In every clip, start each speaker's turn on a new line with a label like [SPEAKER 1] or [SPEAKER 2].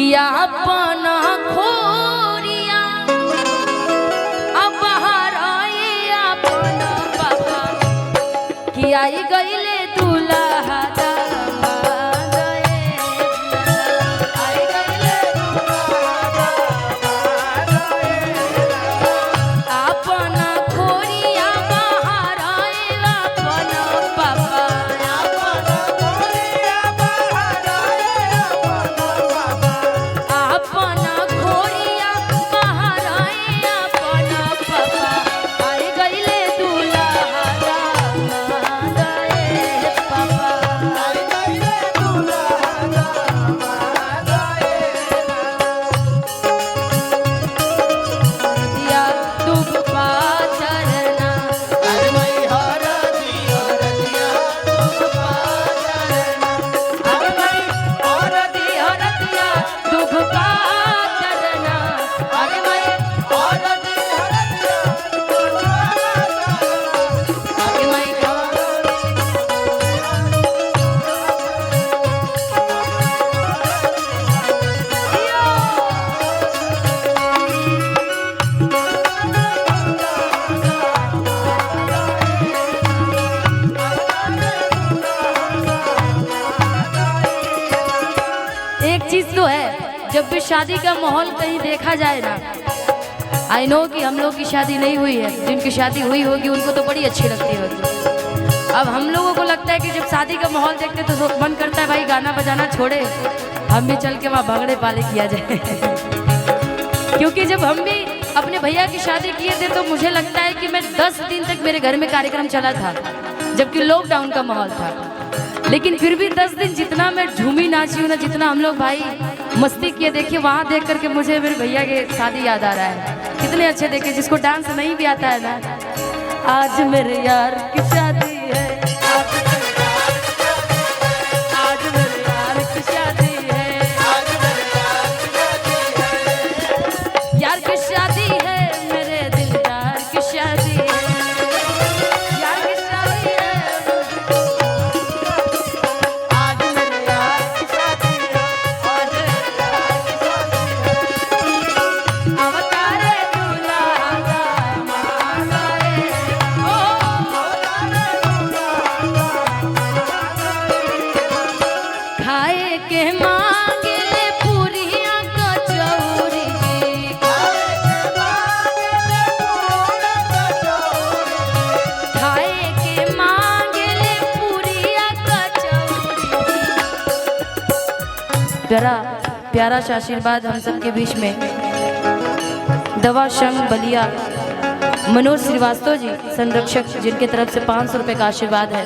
[SPEAKER 1] किया अपना खोरिया अब हराए अपना पापा किया गईले दूल्हा जब भी शादी का माहौल कहीं देखा जाए ना, आई नो कि हम लोग की शादी नहीं हुई है, जिनकी शादी हुई होगी उनको तो बड़ी अच्छी लगती होगी। अब हम लोगों को लगता है कि जब शादी का माहौल देखते तो मन करता है भाई गाना बजाना छोड़े, हम भी चल के वहाँ भंगड़े पाले किया जाए क्योंकि जब हम भी अपने भैया की शादी किए थे तो मुझे लगता है कि मैं 10 दिन तक मेरे घर में कार्यक्रम चला था, जबकि लॉकडाउन का माहौल था, लेकिन फिर भी 10 दिन जितना मैं झूमी नाची हूँ ना, जितना हम लोग भाई मस्ती किए, देखिए वहाँ देख करके मुझे मेरे भैया के शादी याद आ रहा है। कितने अच्छे देखे, जिसको डांस नहीं भी आता है ना, आज मेरे यार की शादी है, आज मेरे यार की शादी है, यार की शादी है, मेरे दिलदार की शादी है, यार की शादी है, आज मेरे यार की शादी है, अवतारे दूल्हा दामाद आए, खाए के मांगे ले पूरिया कचौरी, खाए के मांगे ले पूरिया कचौरी। प्यारा प्यारा सा आशीर्वाद हम सबके बीच में दवा संघ बलिया मनोज श्रीवास्तव जी संरक्षक, जिनके तरफ से 500 रुपये का आशीर्वाद है।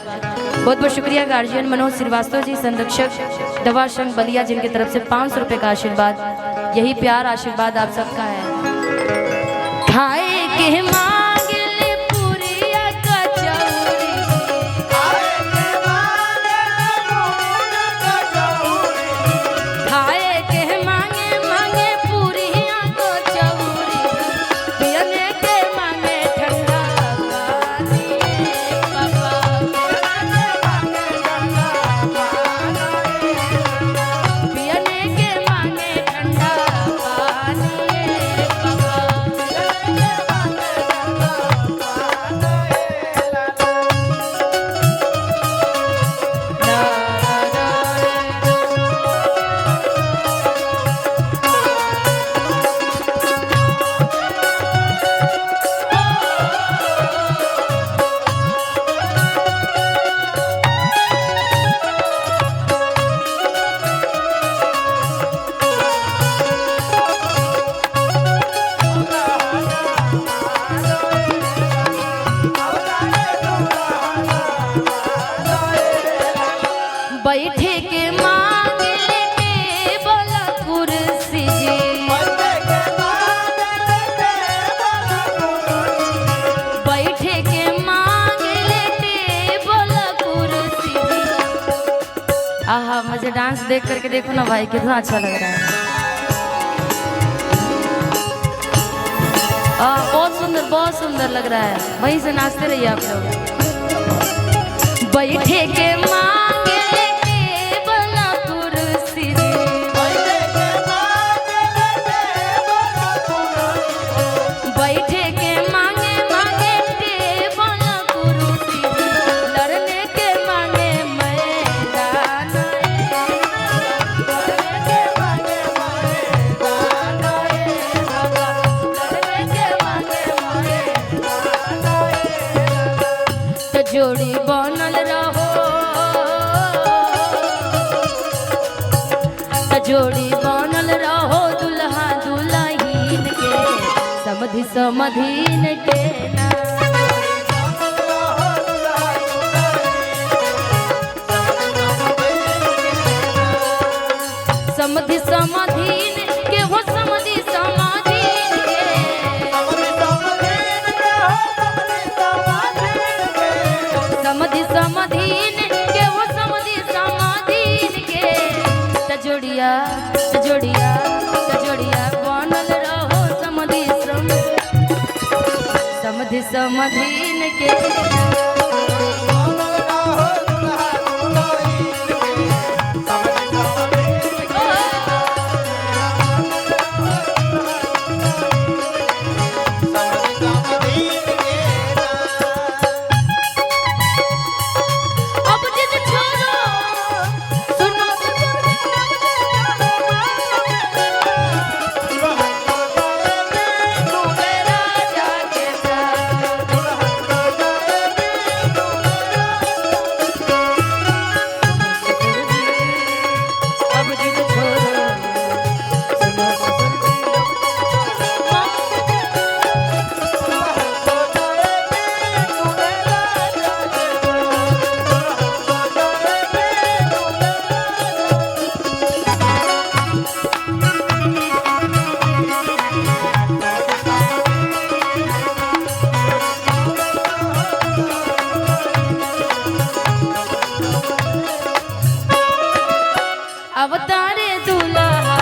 [SPEAKER 1] बहुत बहुत शुक्रिया गार्जियन मनोज श्रीवास्तव जी संरक्षक दवा संघ बलिया, जिनके तरफ से 500 रुपये का आशीर्वाद। यही प्यार आशीर्वाद आप सबका है। खाए के मांगे ले पूरिया कचौरी, खाए के मांगे मांगे पूरिया कचौरी, पियने के मांगे ठंडा पानी पापा, पियने के मांगे ठंडा पानी पापा। बैठे के मांगे ले टेबल कुर्सी जी, बैठे के मांगे ले टेबल कुर्सी जी। आहा, मुझे डांस देख करके देखो ना भाई, कितना अच्छा लग रहा है। बहुत सुंदर लग रहा है। वहीं से नाचते रहिए आप लोग। बैठे के मांगे टेबल कुर्सी, बैठे के मांगे जोड़ी बनल रहो दुल्हा दुल्हीन के समधि समधीन के ना समधि समधीन के हो समधि समाधीन के समधि समधीन के हो समधि समाधीन के तजोड़िया तजोड़िया तजोड़िया बनल रहो समधि समधि समधीन के अवतारे दूल्हा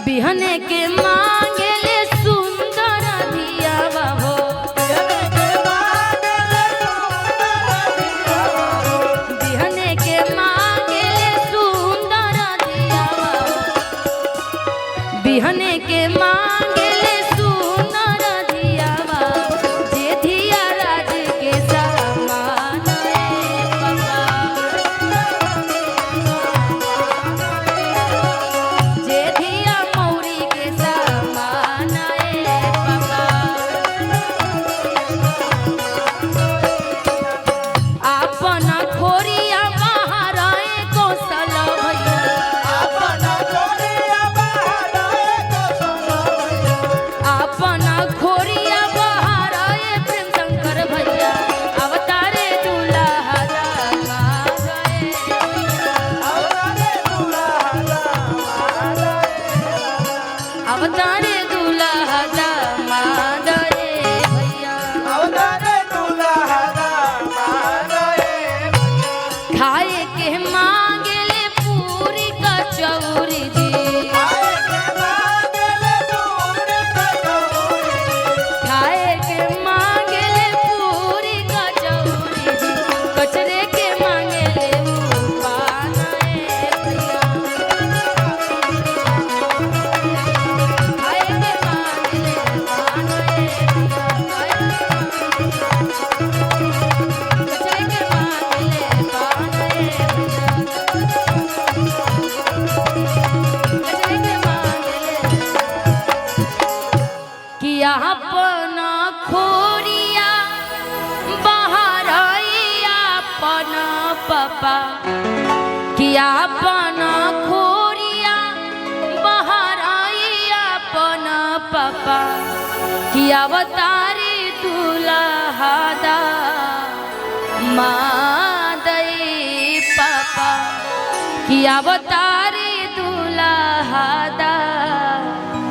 [SPEAKER 1] बिहने के मांगेले सुंदर धियावा हो बिहने के मांगेले सुंदर धियावा बिहने के मांगेले सुंदर धियावा जे धिया राज के समान पापा जे धिया मौरी के समान पापा आपन खोरिया बाहर कौशल भैया आपन खोरिया बाहर प्रेम शंकर भैया अवतारे दूल्हा दामाद अवतारे दूल्हा दामाद भैया खाए के मांगेले पूरी कचौरी जी खाए के मांगेले पूरी कचौरी जी कचरे के मांगेले पान भैया खाए के मांगेले पान कचरे के मांगेले पान कचरे के मांगेले किया अपना खोरिया बाहर अपना पापा किया अपना खोरिया बाहर अपना पापा किया अवतारी दूल्हा दामाद पापा किया अवतारी दूल्हा दामाद